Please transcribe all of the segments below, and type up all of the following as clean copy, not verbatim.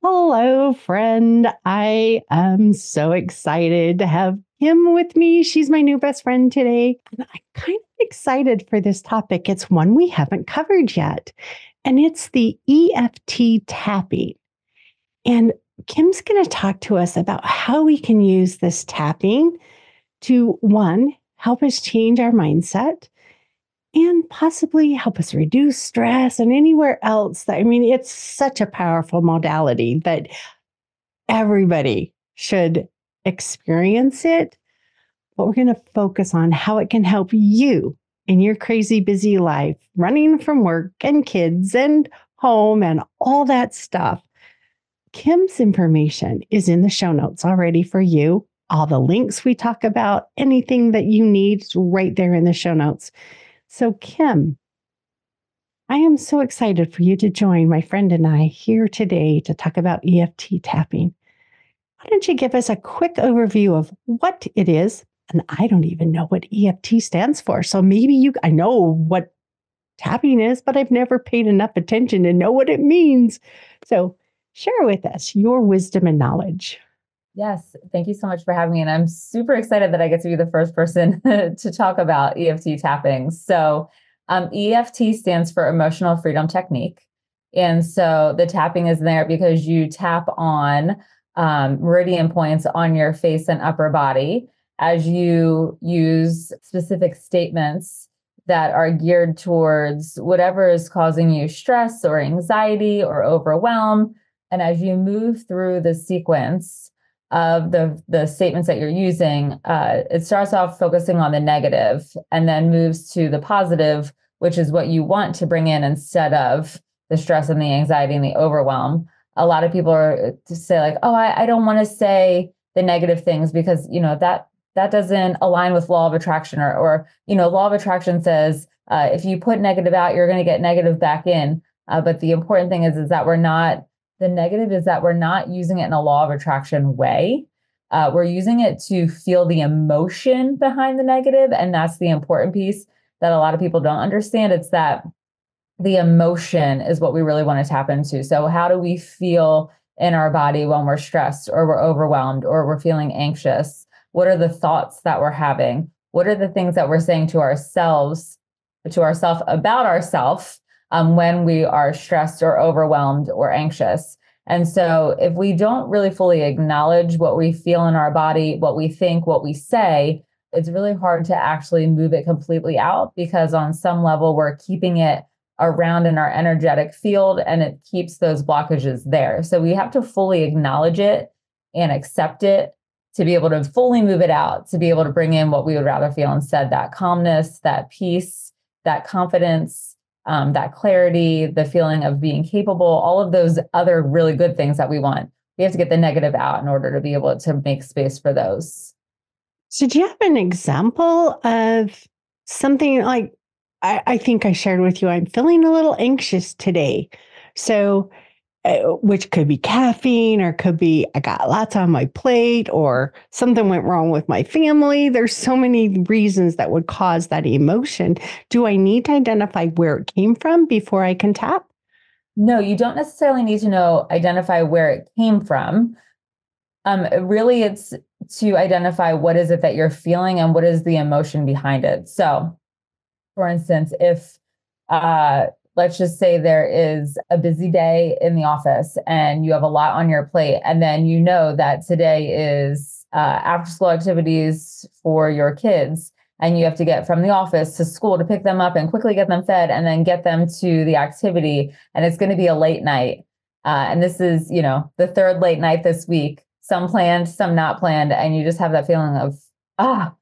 Hello, friend. I am so excited to have Kim with me. She's my new best friend today. And I'm kind of excited for this topic. It's one we haven't covered yet, and it's the EFT tapping. And Kim's going to talk to us about how we can use this tapping to, one, help us change our mindset and possibly help us reduce stress and anywhere else. It's such a powerful modality that everybody should experience it, but we're going to focus on how it can help you in your crazy busy life, running from work and kids and home and all that stuff. Kim's information is in the show notes already for you. All the links we talk about, anything that you need is right there in the show notes. So, Kim, I am so excited for you to join my friend and I here today to talk about EFT tapping. Why don't you give us a quick overview of what it is? And I don't even know what EFT stands for. So I know what tapping is, but I've never paid enough attention to know what it means. So share with us your wisdom and knowledge. Yes, thank you so much for having me. And I'm super excited that I get to be the first person to talk about EFT tapping. EFT stands for Emotional Freedom Technique. And so the tapping is there because you tap on meridian points on your face and upper body as you use specific statements that are geared towards whatever is causing you stress or anxiety or overwhelm. And as you move through the sequence of the statements that you're using, it starts off focusing on the negative and then moves to the positive, which is what you want to bring in instead of the stress and the anxiety and the overwhelm. A lot of people are to say like, oh, I don't want to say the negative things because, that doesn't align with law of attraction or law of attraction says, if you put negative out, you're going to get negative back in. But the important thing is that the negative is that we're not using it in a law of attraction way. We're using it to feel the emotion behind the negative. And that's the important piece that a lot of people don't understand. It's that the emotion is what we really want to tap into. So how do we feel in our body when we're stressed or we're overwhelmed or we're feeling anxious? What are the thoughts that we're having? What are the things that we're saying to ourselves about ourselves when we are stressed or overwhelmed or anxious? And so if we don't really fully acknowledge what we feel in our body, what we think, what we say, it's really hard to actually move it completely out because on some level, we're keeping it around in our energetic field and it keeps those blockages there. So we have to fully acknowledge it and accept it to be able to fully move it out, to be able to bring in what we would rather feel instead, that calmness, that peace, that confidence, that clarity, the feeling of being capable, all of those other really good things that we want. We have to get the negative out in order to be able to make space for those. So, do you have an example of something like I think I shared with you? I'm feeling a little anxious today. So, which could be caffeine or could be I got lots on my plate or something went wrong with my family. There's so many reasons that would cause that emotion. Do I need to identify where it came from before I can tap? No, you don't necessarily need to identify where it came from. Really, it's to identify what is it that you're feeling and what is the emotion behind it. So, for instance, if let's just say there is a busy day in the office and you have a lot on your plate, and then you know that today is after school activities for your kids, and you have to get from the office to school to pick them up and quickly get them fed and then get them to the activity, and it's going to be a late night. And this is, the third late night this week, some planned, some not planned, and you just have that feeling of,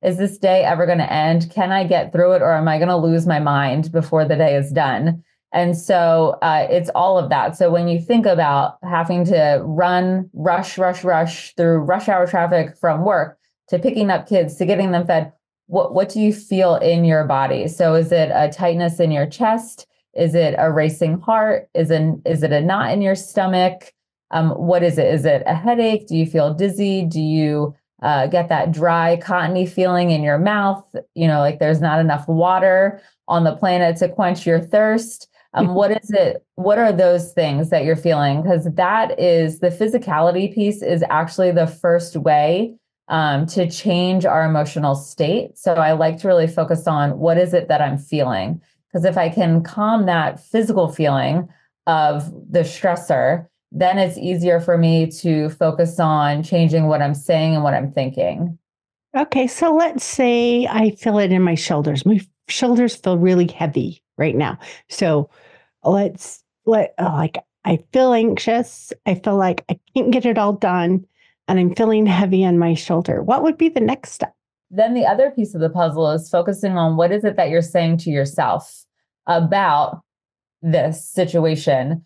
is this day ever going to end? Can I get through it or am I going to lose my mind before the day is done? And so it's all of that. So when you think about having to rush through rush hour traffic from work to picking up kids to getting them fed, what do you feel in your body? So is it a tightness in your chest? Is it a racing heart? Is it a knot in your stomach? What is it? Is it a headache? Do you feel dizzy? Do you get that dry, cottony feeling in your mouth, like there's not enough water on the planet to quench your thirst? What is it? What are those things that you're feeling? Because that is the physicality piece is actually the first way to change our emotional state. So I like to really focus on what is it that I'm feeling? Because if I can calm that physical feeling of the stressor, then it's easier for me to focus on changing what I'm saying and what I'm thinking. Okay, so let's say I feel it in my shoulders. My shoulders feel really heavy right now. So like I feel anxious. I feel like I can't get it all done, and I'm feeling heavy on my shoulder. What would be the next step? Then the other piece of the puzzle is focusing on what is it that you're saying to yourself about this situation.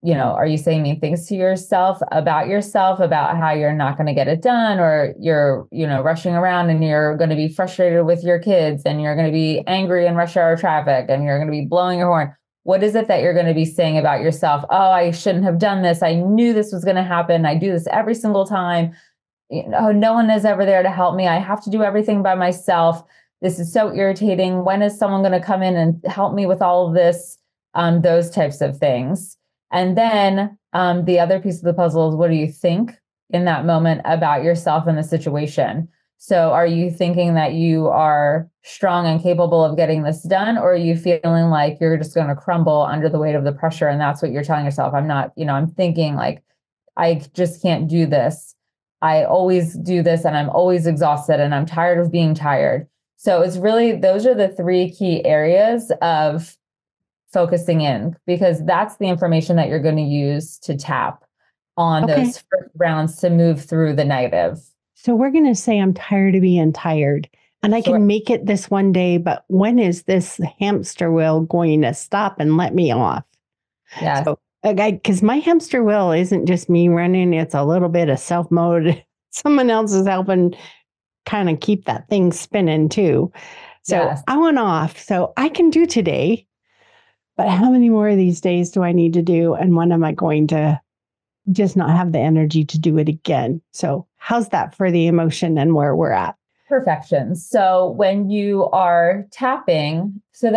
Are you saying mean things to yourself, about how you're not going to get it done, or you're, rushing around and you're going to be frustrated with your kids and you're going to be angry in rush hour traffic and you're going to be blowing your horn? What is it that you're going to be saying about yourself? Oh, I shouldn't have done this. I knew this was going to happen. I do this every single time. No one is ever there to help me. I have to do everything by myself. This is so irritating. When is someone going to come in and help me with all of this? Those types of things. And then the other piece of the puzzle is, what do you think in that moment about yourself and the situation? So are you thinking that you are strong and capable of getting this done? Or are you feeling like you're just going to crumble under the weight of the pressure? And that's what you're telling yourself. I'm not, I'm thinking like, I just can't do this. I always do this and I'm always exhausted and I'm tired of being tired. So it's really, those are the three key areas of focusing in, because that's the information that you're going to use to tap on those first rounds to move through the negative. So we're going to say I'm tired of being tired, and I can make it this one day, but when is this hamster wheel going to stop and let me off? Yeah. So, because my hamster wheel isn't just me running, it's a little bit of self mode. Someone else is helping kind of keep that thing spinning too. So I went off. So I can do today, but how many more of these days do I need to do? And when am I going to just not have the energy to do it again? So how's that for the emotion and where we're at? Perfection. So when you are tapping, so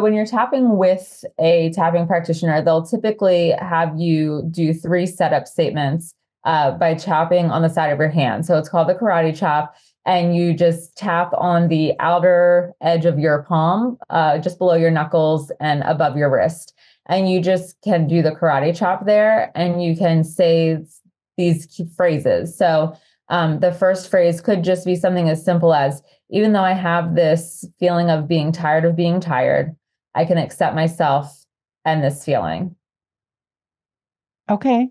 when you're tapping with a tapping practitioner, they'll typically have you do 3 setup statements by tapping on the side of your hand. So it's called the karate chop. And you just tap on the outer edge of your palm, just below your knuckles and above your wrist. And you just can do the karate chop there, and you can say these key phrases. So the first phrase could just be something as simple as, even though I have this feeling of being tired, I can accept myself and this feeling. Okay.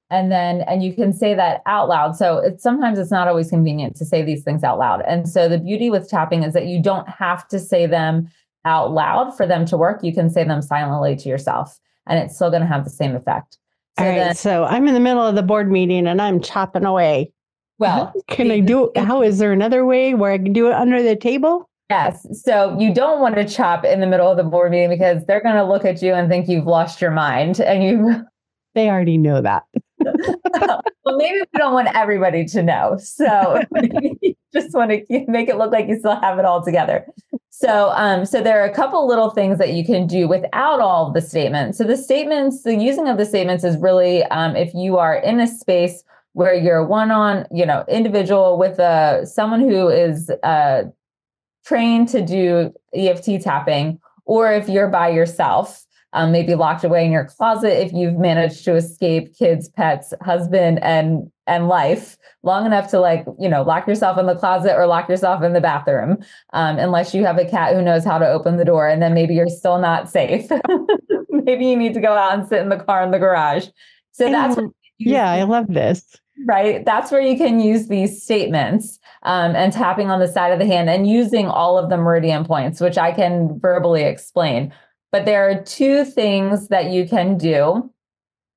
And you can say that out loud. So sometimes it's not always convenient to say these things out loud. And so the beauty with tapping is that you don't have to say them out loud for them to work. You can say them silently to yourself, and it's still going to have the same effect. So I'm in the middle of the board meeting and I'm chopping away. Well, can I do it? How is there another way where I can do it under the table? Yes. So you don't want to chop in the middle of the board meeting, because they're going to look at you and think you've lost your mind, and they already know that. Well, maybe we don't want everybody to know. So you just want to make it look like you still have it all together. So there are a couple little things that you can do without all of the statements. So the using of the statements is really, if you are in a space where you're one-on, individual with someone who is trained to do EFT tapping, or if you're by yourself, maybe locked away in your closet, if you've managed to escape kids, pets, husband, and life long enough to lock yourself in the closet or lock yourself in the bathroom, unless you have a cat who knows how to open the door, and then maybe you're still not safe. Maybe you need to go out and sit in the car in the garage. So I love this. Right. That's where you can use these statements and tapping on the side of the hand and using all of the meridian points, which I can verbally explain. But there are 2 things that you can do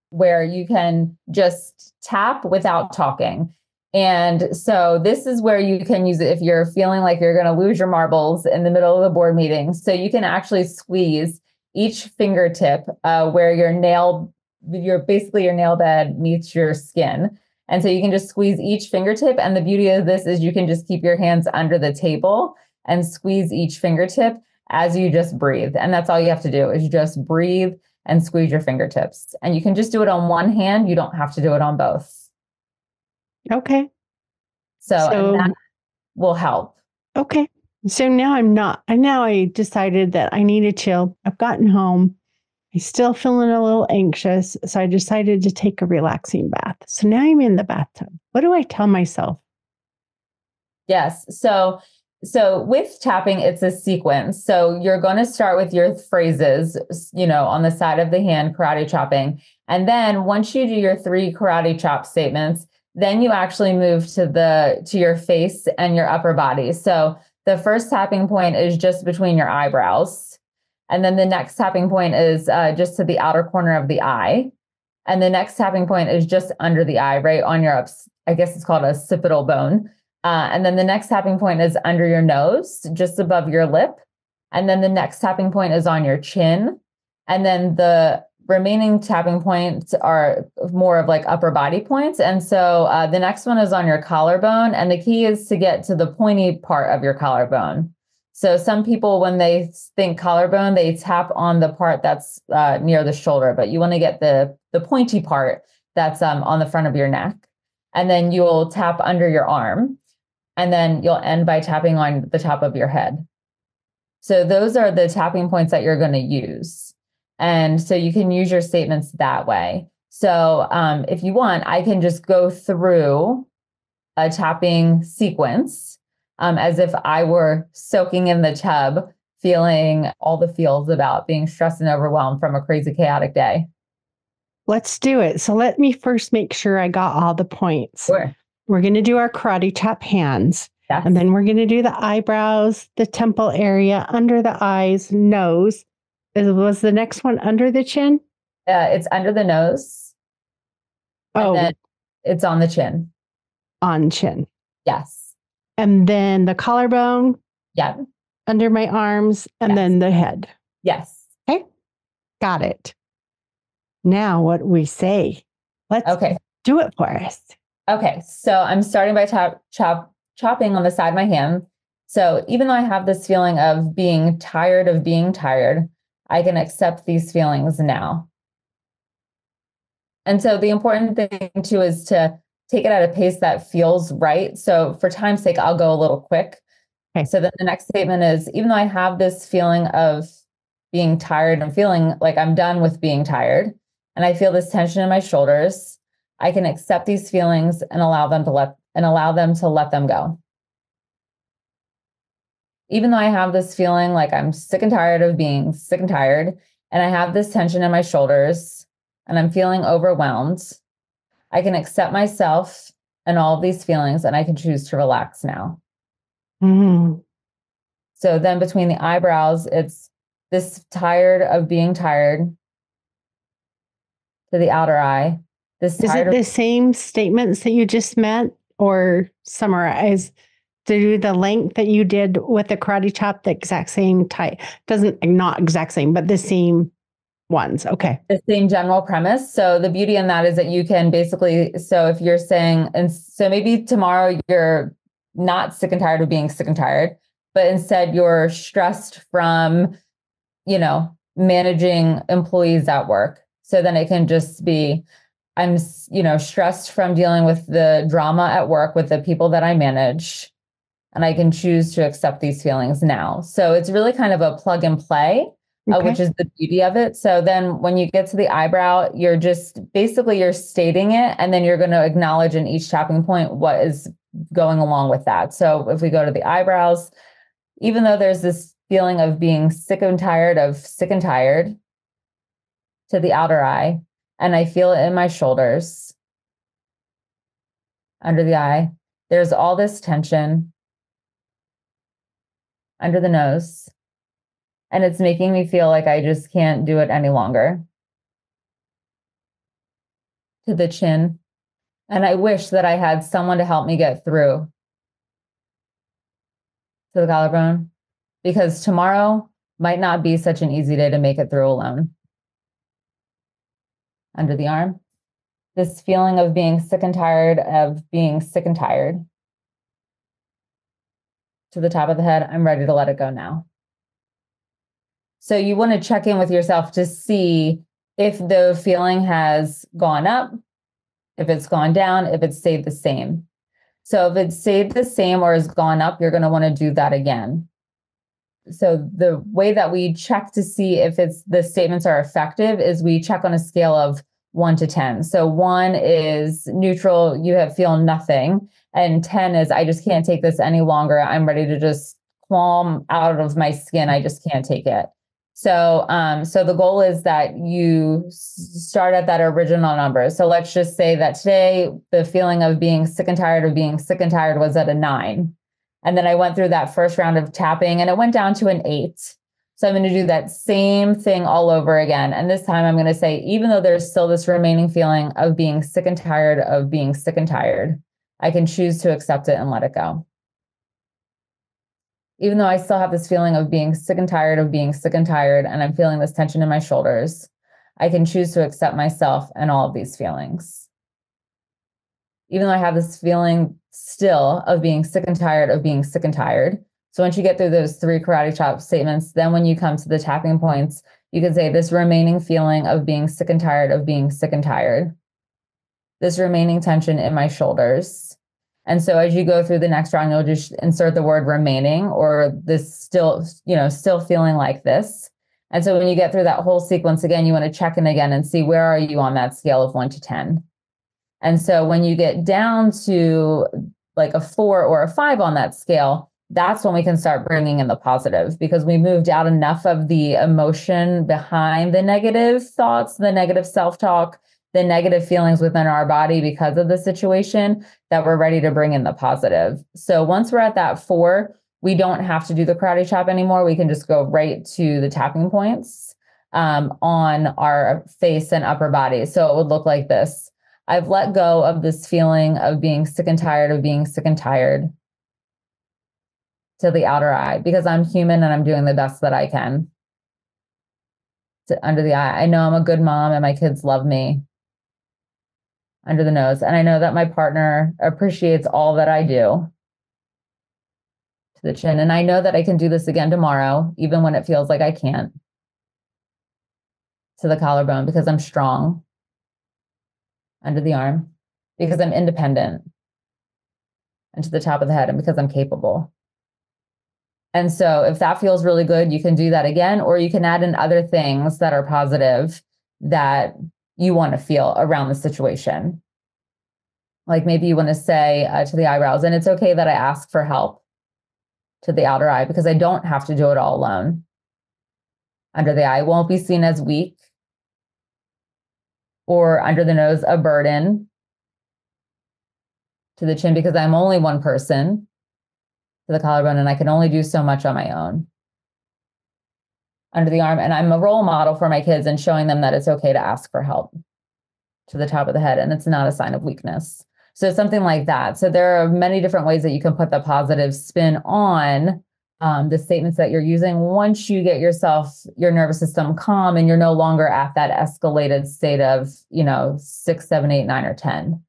where you can just tap without talking. And so this is where you can use it if you're feeling like you're going to lose your marbles in the middle of the board meeting. So you can actually squeeze each fingertip where your nail bed meets your skin. And so you can just squeeze each fingertip. And the beauty of this is you can just keep your hands under the table and squeeze each fingertip. as you just breathe. And that's all you have to do is just breathe and squeeze your fingertips. And you can just do it on one hand. You don't have to do it on both. Okay. And that will help. Okay. So now I decided that I need to chill. I've gotten home. I'm still feeling a little anxious. So I decided to take a relaxing bath. So now I'm in the bathtub. What do I tell myself? Yes. So with tapping, it's a sequence. So you're going to start with your phrases, on the side of the hand, karate chopping. And then once you do your 3 karate chop statements, then you actually move to your face and your upper body. So the first tapping point is just between your eyebrows. And then the next tapping point is just to the outer corner of the eye. And the next tapping point is just under the eye, right on your, I guess it's called a occipital bone. And then the next tapping point is under your nose, just above your lip. And then the next tapping point is on your chin. And then the remaining tapping points are more of like upper body points. And so the next one is on your collarbone. And the key is to get to the pointy part of your collarbone. So some people, when they think collarbone, they tap on the part that's near the shoulder, but you want to get the pointy part that's on the front of your neck. And then you'll tap under your arm. And then you'll end by tapping on the top of your head. So those are the tapping points that you're going to use. And so you can use your statements that way. So if you want, I can just go through a tapping sequence as if I were soaking in the tub, feeling all the feels about being stressed and overwhelmed from a crazy, chaotic day. Let's do it. So let me first make sure I got all the points. Sure. We're going to do our karate chop hands. Yes. And then we're going to do the eyebrows, the temple area, under the eyes, nose. Was the next one under the chin? It's under the nose. Oh. And then it's on the chin. On chin. Yes. And then the collarbone. Yeah. Under my arms. And then the head. Yes. Okay. Got it. Now what we say. Let's do it for us. Okay, so I'm starting by chopping on the side of my hand. So even though I have this feeling of being tired, I can accept these feelings now. And so the important thing too is to take it at a pace that feels right. So for time's sake, I'll go a little quick. Okay. So then the next statement is, even though I have this feeling of being tired and feeling like I'm done with being tired, and I feel this tension in my shoulders, I can accept these feelings and allow them to let them go. Even though I have this feeling like I'm sick and tired of being sick and tired, and I have this tension in my shoulders, and I'm feeling overwhelmed, I can accept myself and all of these feelings, and I can choose to relax now. Mm-hmm. So then between the eyebrows, it's this tired of being tired to the outer eye. Is it the same statements that you just meant, or summarize to do the length that you did with the karate chop, the exact same type? Not exact same, but the same ones. Okay. The same general premise. So the beauty in that is that you can basically, so if you're saying, and so maybe tomorrow you're not sick and tired of being sick and tired, but instead you're stressed from, managing employees at work. So then it can just be, I'm, stressed from dealing with the drama at work with the people that I manage, and I can choose to accept these feelings now. So it's really kind of a plug and play, which is the beauty of it. So then when you get to the eyebrow, you're stating it, and then you're going to acknowledge in each tapping point what is going along with that. So if we go to the eyebrows, even though there's this feeling of being sick and tired to the outer eye, and I feel it in my shoulders, under the eye, there's all this tension under the nose, and it's making me feel like I just can't do it any longer. To the chin, and I wish that I had someone to help me get through to the collarbone, because tomorrow might not be such an easy day to make it through alone. Under the arm, this feeling of being sick and tired to the top of the head, I'm ready to let it go now. So you want to check in with yourself to see if the feeling has gone up, if it's gone down, if it's stayed the same. So if it's stayed the same or has gone up, you're going to want to do that again. So the way that we check to see if the statements are effective is we check on a scale of 1 to 10. So 1 is neutral, feel nothing. And 10 is, I just can't take this any longer. I'm ready to just qualm out of my skin. I just can't take it. So the goal is that you start at that original number. So let's just say that today, the feeling of being sick and tired of being sick and tired was at a 9. And then I went through that first round of tapping and it went down to an 8. So I'm going to do that same thing all over again. And this time I'm going to say, even though there's still this remaining feeling of being sick and tired of being sick and tired, I can choose to accept it and let it go. Even though I still have this feeling of being sick and tired of being sick and tired, and I'm feeling this tension in my shoulders, I can choose to accept myself and all of these feelings. Even though I have this feeling still of being sick and tired of being sick and tired. So once you get through those 3 karate chop statements, then when you come to the tapping points, you can say this remaining feeling of being sick and tired of being sick and tired, this remaining tension in my shoulders. And so as you go through the next round, you'll just insert the word remaining or this still feeling like this. And so when you get through that whole sequence again, you want to check in again and see where are you on that scale of 1 to 10. And so when you get down to like a 4 or a 5 on that scale, that's when we can start bringing in the positive, because we moved out enough of the emotion behind the negative thoughts, the negative self-talk, the negative feelings within our body because of the situation, that we're ready to bring in the positive. So once we're at that 4, we don't have to do the karate chop anymore. We can just go right to the tapping points on our face and upper body. So it would look like this. I've let go of this feeling of being sick and tired of being sick and tired to the outer eye, because I'm human and I'm doing the best that I can. To under the eye, I know I'm a good mom and my kids love me. Under the nose, and I know that my partner appreciates all that I do. To the chin, and I know that I can do this again tomorrow, even when it feels like I can't. To the collarbone, because I'm strong. Under the arm, because I'm independent. And to the top of the head, and because I'm capable. And so if that feels really good, you can do that again, or you can add in other things that are positive that you want to feel around the situation. Like maybe you want to say to the eyebrows, and it's okay that I ask for help, to the outer eye, because I don't have to do it all alone. Under the eye, won't be seen as weak. Or under the nose, a burden. To the chin, because I'm only one person. To the collarbone, and I can only do so much on my own. Under the arm, and I'm a role model for my kids and showing them that it's okay to ask for help. To the top of the head, and it's not a sign of weakness. So something like that. So there are many different ways that you can put the positive spin on the statements that you're using once you get your nervous system calm and you're no longer at that escalated state of, 6, 7, 8, 9, or 10.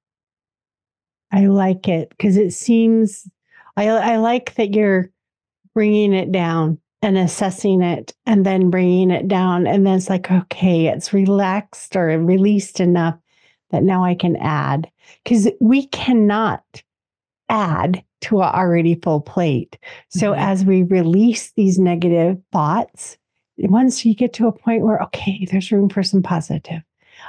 I like it because it seems, I like that you're bringing it down and assessing it and then bringing it down. And then it's like, okay, it's relaxed or released enough that now I can add, because we cannot add to an already full plate. So as we release these negative thoughts, once you get to a point where, okay, there's room for some positive.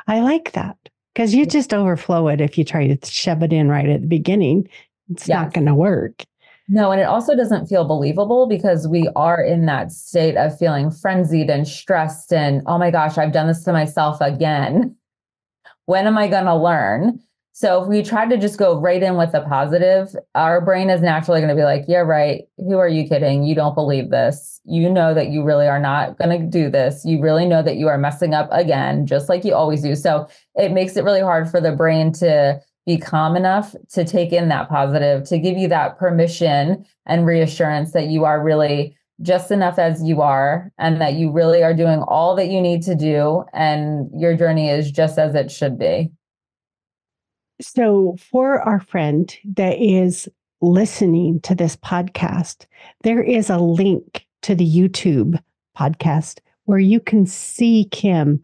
I like that, because you just overflow it if you try to shove it in right at the beginning. It's not going to work. No, and it also doesn't feel believable, because we are in that state of feeling frenzied and stressed and, oh my gosh, I've done this to myself again. When am I going to learn? So if we try to just go right in with the positive, our brain is naturally going to be like, yeah, right. Who are you kidding? You don't believe this. You know that you really are not going to do this. You really know that you are messing up again, just like you always do. So it makes it really hard for the brain to be calm enough to take in that positive, to give you that permission and reassurance that you are really just enough as you are, and that you really are doing all that you need to do, and your journey is just as it should be. So for our friend that is listening to this podcast, there is a link to the YouTube podcast where you can see Kim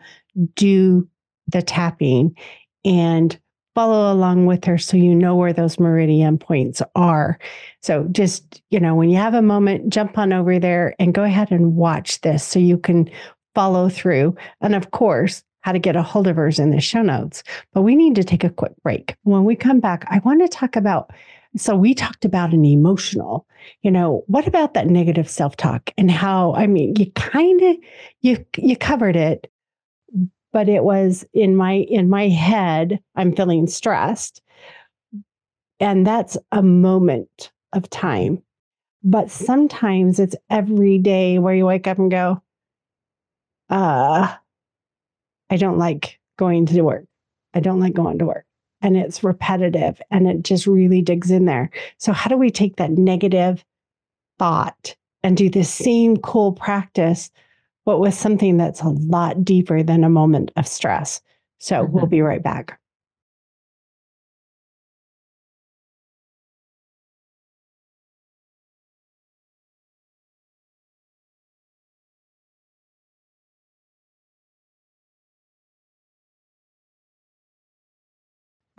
do the tapping and follow along with her so you know where those meridian points are. So just, when you have a moment, jump on over there and go ahead and watch this so you can follow through. And of course, how to get a hold of hers in the show notes. But we need to take a quick break. When we come back, I want to talk about, so we talked about an emotional, what about that negative self-talk and how, you kind of, you covered it, but it was in my head, I'm feeling stressed. And that's a moment of time. But sometimes it's every day where you wake up and go, I don't like going to work. I don't like going to work. And it's repetitive and it just really digs in there. So how do we take that negative thought and do the same cool practice, but with something that's a lot deeper than a moment of stress? So we'll be right back.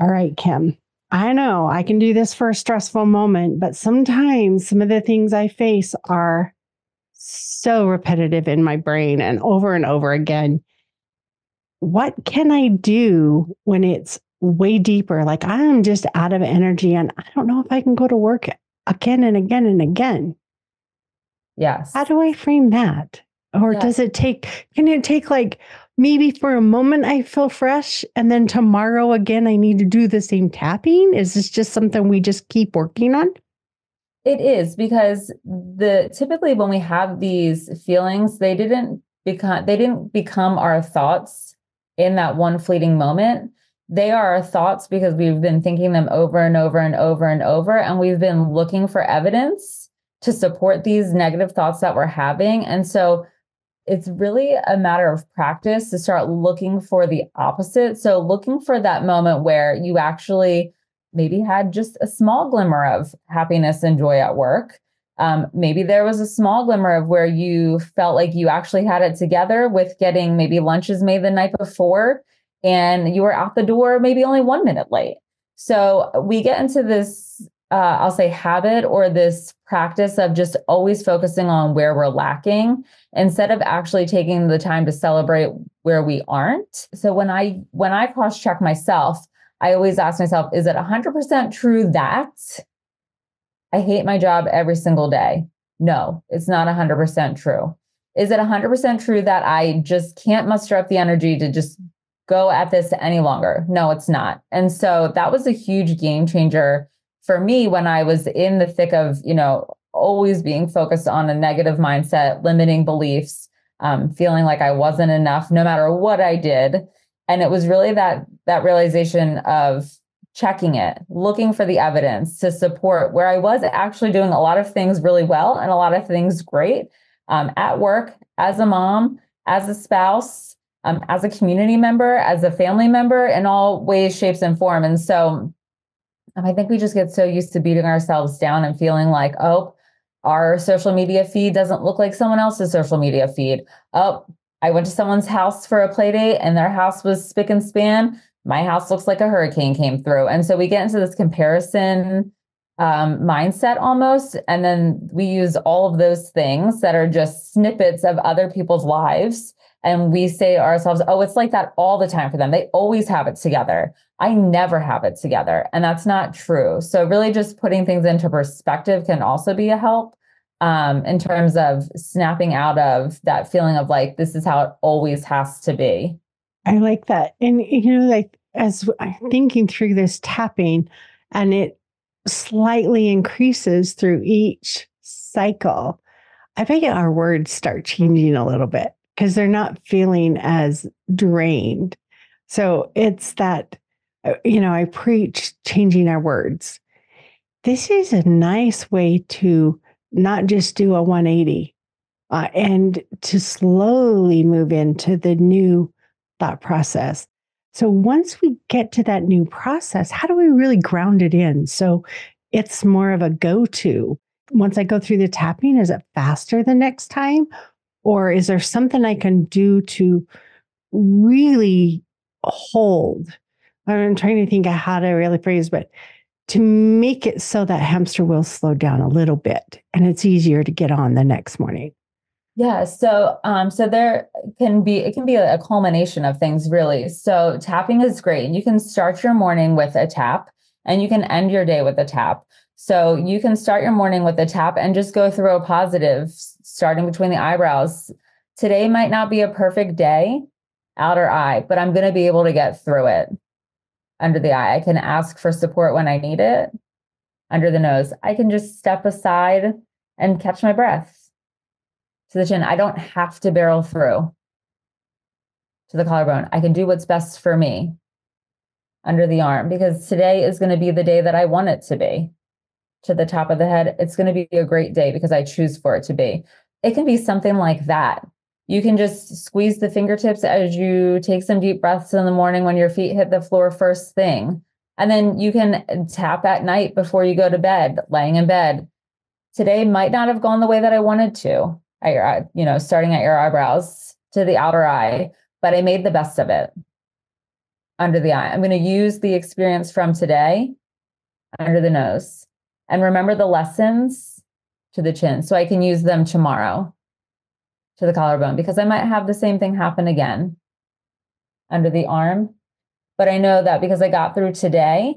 All right, Kim. I know I can do this for a stressful moment, but sometimes some of the things I face are so repetitive in my brain and over again. What can I do when it's way deeper? Like I'm just out of energy and I don't know if I can go to work again and again and again. Yes. How do I frame that? Or can it take like maybe for a moment I feel fresh and then tomorrow again I need to do the same tapping? Is this just something we just keep working on? It is, because typically when we have these feelings, they didn't become our thoughts in that one fleeting moment. They are our thoughts because we've been thinking them over and over and over and over, and we've been looking for evidence to support these negative thoughts that we're having. And so it's really a matter of practice to start looking for the opposite. So looking for that moment where you actually maybe had just a small glimmer of happiness and joy at work. Maybe there was a small glimmer of where you felt like you actually had it together with getting maybe lunches made the night before and you were out the door maybe only 1 minute late. So we get into this, I'll say habit or this practice of just always focusing on where we're lacking instead of actually taking the time to celebrate where we aren't. So when I cross-check myself, I always ask myself, is it 100% true that I hate my job every single day? No, it's not 100% true. Is it 100% true that I just can't muster up the energy to just go at this any longer? No, it's not. And so that was a huge game changer for me when I was in the thick of, always being focused on a negative mindset, limiting beliefs, feeling like I wasn't enough no matter what I did. And it was really that realization of checking it, looking for the evidence to support where I was actually doing a lot of things really well and a lot of things great at work, as a mom, as a spouse, as a community member, as a family member, in all ways, shapes, and form. And so I think we just get so used to beating ourselves down and feeling like, oh, our social media feed doesn't look like someone else's social media feed. Oh, I went to someone's house for a play date and their house was spick and span. My house looks like a hurricane came through. And so we get into this comparison mindset almost. And then we use all of those things that are just snippets of other people's lives. And we say to ourselves, oh, it's like that all the time for them. They always have it together. I never have it together. And that's not true. So really just putting things into perspective can also be a help in terms of snapping out of that feeling of like, this is how it always has to be. I like that. And, as I'm thinking through this tapping and it slightly increases through each cycle, I bet you our words start changing a little bit because they're not feeling as drained. So it's that, I preach changing our words. This is a nice way to not just do a 180 and to slowly move into the new thought process. So once we get to that new process, how do we really ground it in? So it's more of a go-to. Once I go through the tapping, is it faster the next time? Or is there something I can do to really hold? I'm trying to think of how to really phrase, but to make it so that hamster wheel slow down a little bit and it's easier to get on the next morning. Yeah. So there it can be a culmination of things really. So tapping is great. You can start your morning with a tap and you can end your day with a tap. So you can start your morning with a tap and just go through a positive, starting between the eyebrows. Today might not be a perfect day, outer eye, but I'm going to be able to get through it. Under the eye, I can ask for support when I need it. Under the nose, I can just step aside and catch my breath. To the chin, I don't have to barrel through. To the collarbone, I can do what's best for me. Under the arm, because today is going to be the day that I want it to be. To the top of the head, it's going to be a great day because I choose for it to be. It can be something like that. You can just squeeze the fingertips as you take some deep breaths in the morning when your feet hit the floor first thing. And then you can tap at night before you go to bed, laying in bed. Today might not have gone the way that I wanted to. At your, starting at your eyebrows to the outer eye, but I made the best of it. Under the eye, I'm going to use the experience from today under the nose and remember the lessons to the chin so I can use them tomorrow to the collarbone because I might have the same thing happen again under the arm. But I know that because I got through today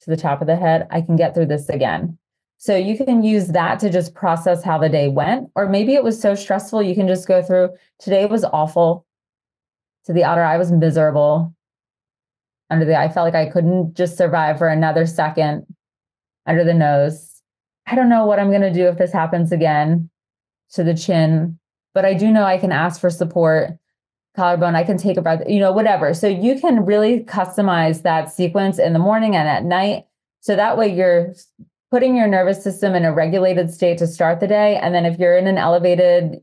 to the top of the head, I can get through this again. So you can use that to just process how the day went, or maybe it was so stressful, you can just go through, today was awful. To the outer eye was miserable. Under the eye, I felt like I couldn't just survive for another second. Under the nose, I don't know what I'm going to do if this happens again. To the chin, but I do know I can ask for support. Collarbone, I can take a breath, whatever. So you can really customize that sequence in the morning and at night. So that way you're putting your nervous system in a regulated state to start the day. And then if you're in an elevated,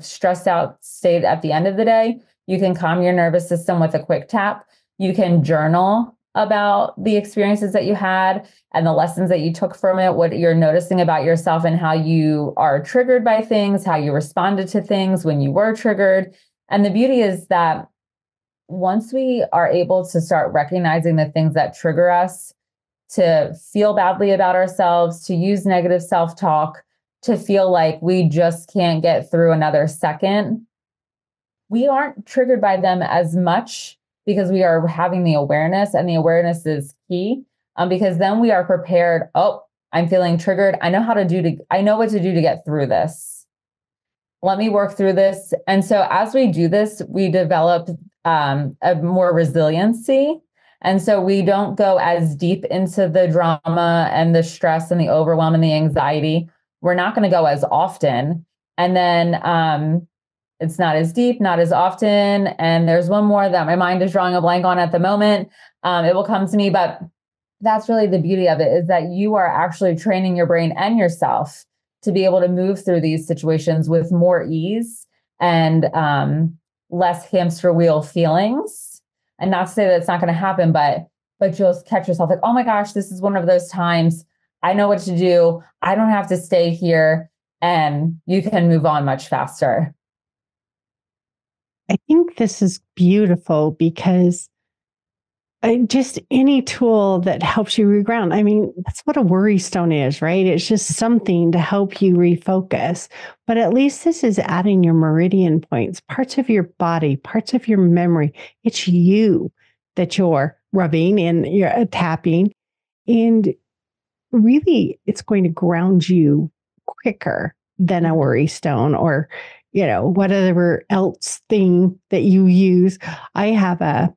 stressed out state at the end of the day, you can calm your nervous system with a quick tap. You can journal about the experiences that you had and the lessons that you took from it, what you're noticing about yourself and how you are triggered by things, how you responded to things when you were triggered. And the beauty is that once we are able to start recognizing the things that trigger us, to feel badly about ourselves, to use negative self-talk, to feel like we just can't get through another second, we aren't triggered by them as much because we are having the awareness, and the awareness is key because then we are prepared. Oh, I'm feeling triggered. I know what to do to get through this. Let me work through this. And so as we do this, we develop a more resiliency. And so we don't go as deep into the drama and the stress and the overwhelm and the anxiety. We're not going to go as often. And then it's not as deep, not as often. And there's one more that my mind is drawing a blank on at the moment. It will come to me, but that's really the beauty of it, is that you are actually training your brain and yourself to be able to move through these situations with more ease and less hamster wheel feelings. And not to say that it's not going to happen, but you'll catch yourself like, oh my gosh, this is one of those times. I know what to do. I don't have to stay here. And you can move on much faster. I think this is beautiful because just any tool that helps you reground. I mean, that's what a worry stone is, right? It's just something to help you refocus. But at least this is adding your meridian points, parts of your body, parts of your memory. It's you that you're rubbing and you're tapping. And really, it's going to ground you quicker than a worry stone or, whatever else thing that you use. I have a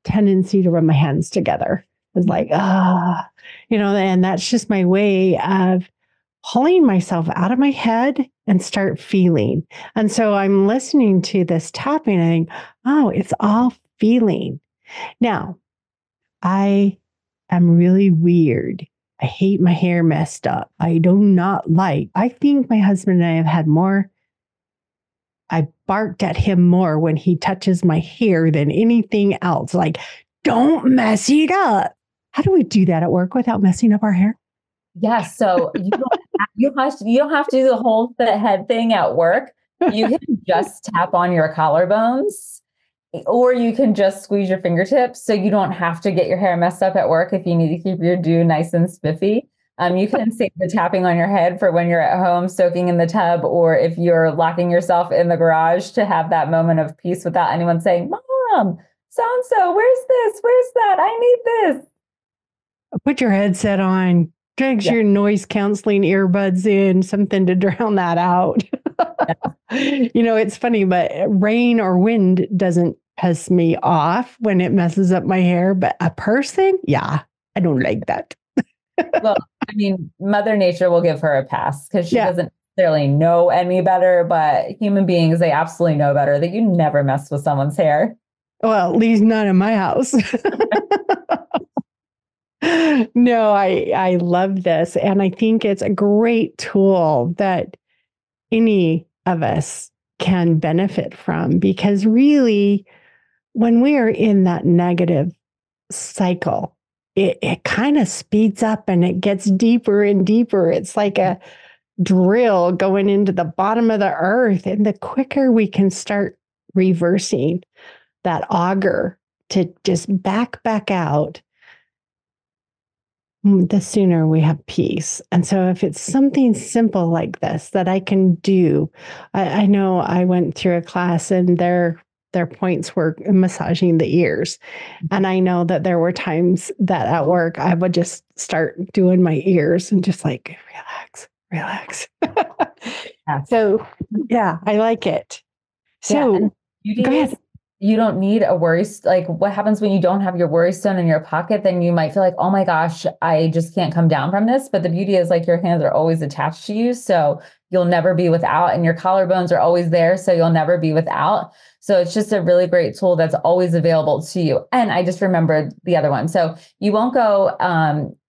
tendency to rub my hands together. It's like, and that's just my way of pulling myself out of my head and start feeling. And so I'm listening to this tapping and I think, oh, it's all feeling. Now, I am really weird. I hate my hair messed up. I think my husband and I have had I barked at him more when he touches my hair than anything else. Like, don't mess it up. How do we do that at work without messing up our hair? Yeah. So you don't have to do the whole head thing at work, You can just tap on your collarbones, or you can just squeeze your fingertips so you don't have to get your hair messed up at work if you need to keep your do nice and spiffy. You can save the tapping on your head for when you're at home soaking in the tub, or if you're locking yourself in the garage to have that moment of peace without anyone saying, Mom, so-and-so, where's this? Where's that? I need this. Put your headset on, drag Yeah. your noise canceling earbuds in, something to drown that out. It's funny, but rain or wind doesn't piss me off when it messes up my hair, but a person, yeah, I don't like that. Well, I mean, Mother Nature will give her a pass because she Yeah. doesn't necessarily know any better, but human beings, they absolutely know better that you never mess with someone's hair. Well, at least not in my house. No, I love this. And I think it's a great tool that any of us can benefit from, because really, when we are in that negative cycle, it kind of speeds up and it gets deeper and deeper. It's like a drill going into the bottom of the earth. And the quicker we can start reversing that auger to just back out, the sooner we have peace. And so if it's something simple like this that I can do, I know I went through a class and their points were massaging the ears. And I know that there were times that at work I would just start doing my ears and just like, relax. Yes. So yeah, I like it. So go ahead. You don't need a worry. Like, what happens when you don't have your worry stone in your pocket? Then you might feel like, oh my gosh, I just can't come down from this. But the beauty is, like, your hands are always attached to you. So you'll never be without. And your collarbones are always there. So you'll never be without. So it's just a really great tool that's always available to you. And I just remembered the other one. So you won't go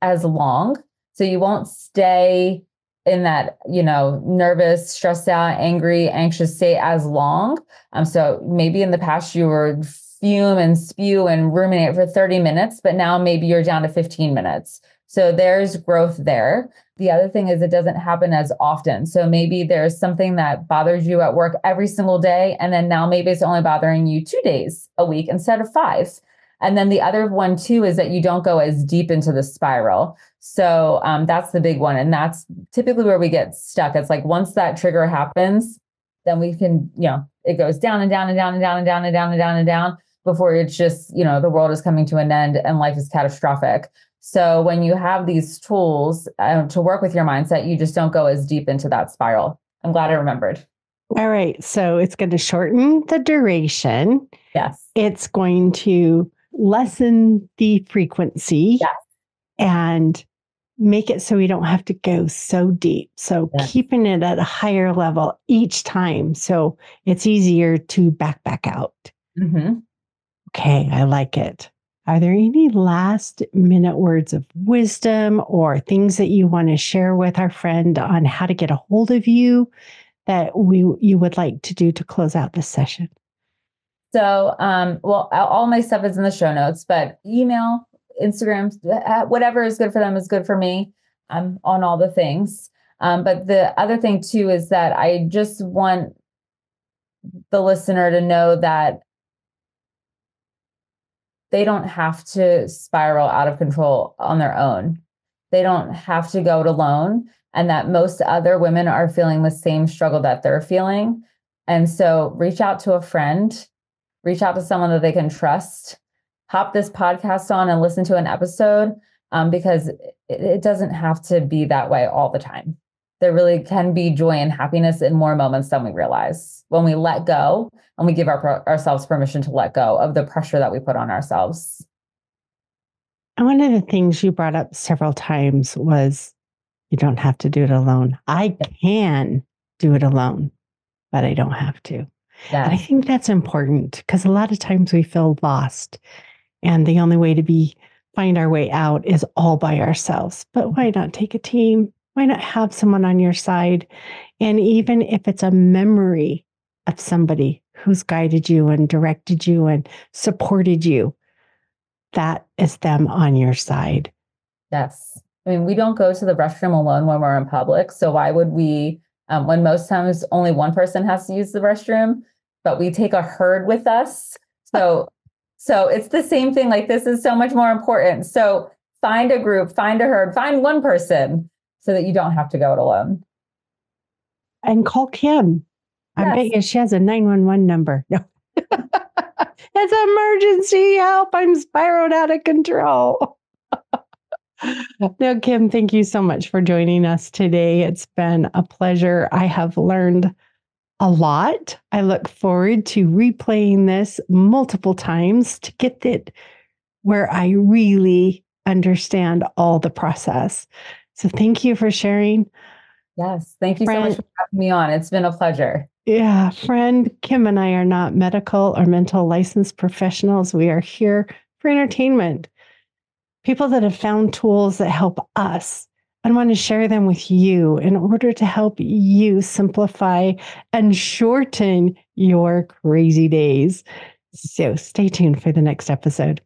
as long. So you won't stay in that, nervous, stressed out, angry, anxious state as long. So maybe in the past you were fume and spew and ruminate for 30 minutes, but now maybe you're down to 15 minutes. So there's growth there. The other thing is it doesn't happen as often. So maybe there's something that bothers you at work every single day. And then now maybe it's only bothering you 2 days a week instead of 5. And then the other one too is that you don't go as deep into the spiral. So that's the big one. And that's typically where we get stuck. It's like once that trigger happens, then we can, it goes down and down and down and down and down and down and down and down before it's just, the world is coming to an end and life is catastrophic. So when you have these tools to work with your mindset, you just don't go as deep into that spiral. I'm glad I remembered. All right. So it's going to shorten the duration. Yes. It's going to lessen the frequency. Yes. And make it so we don't have to go so deep. So keeping it at a higher level each time. So it's easier to back out. Mm-hmm. Okay. I like it. Are there any last minute words of wisdom or things that you want to share with our friend on how to get a hold of you that you would like to do to close out this session? So, all my stuff is in the show notes, but email, Instagram, whatever is good for them is good for me. I'm on all the things. But the other thing too is that I just want the listener to know that they don't have to spiral out of control on their own. They don't have to go it alone, and that most other women are feeling the same struggle that they're feeling. And so reach out to a friend, reach out to someone that they can trust, hop this podcast on and listen to an episode, because it doesn't have to be that way all the time. There really can be joy and happiness in more moments than we realize when we let go and we give ourselves permission to let go of the pressure that we put on ourselves. And one of the things you brought up several times was you don't have to do it alone. I can do it alone, but I don't have to. Yes. And I think that's important because a lot of times we feel lost and the only way to find our way out is all by ourselves. But why not take a team? Why not have someone on your side? And even if it's a memory of somebody who's guided you and directed you and supported you, that is them on your side. Yes. I mean, we don't go to the restroom alone when we're in public. So why would we when most times only one person has to use the restroom, but we take a herd with us. So it's the same thing. Like, this is so much more important. So find a group, find a herd, find one person so that you don't have to go it alone. And call Kim. I bet you she has a 911 number. No. It's emergency help. I'm spiraled out of control. No, Kim, thank you so much for joining us today. It's been a pleasure. I have learned a lot. I look forward to replaying this multiple times to get it where I really understand all the process. So thank you for sharing. Yes. Thank you so much for having me on. It's been a pleasure. Yeah, friend, Kim and I are not medical or mental licensed professionals. We are here for entertainment. People that have found tools that help us and want to share them with you in order to help you simplify and shorten your crazy days. So stay tuned for the next episode.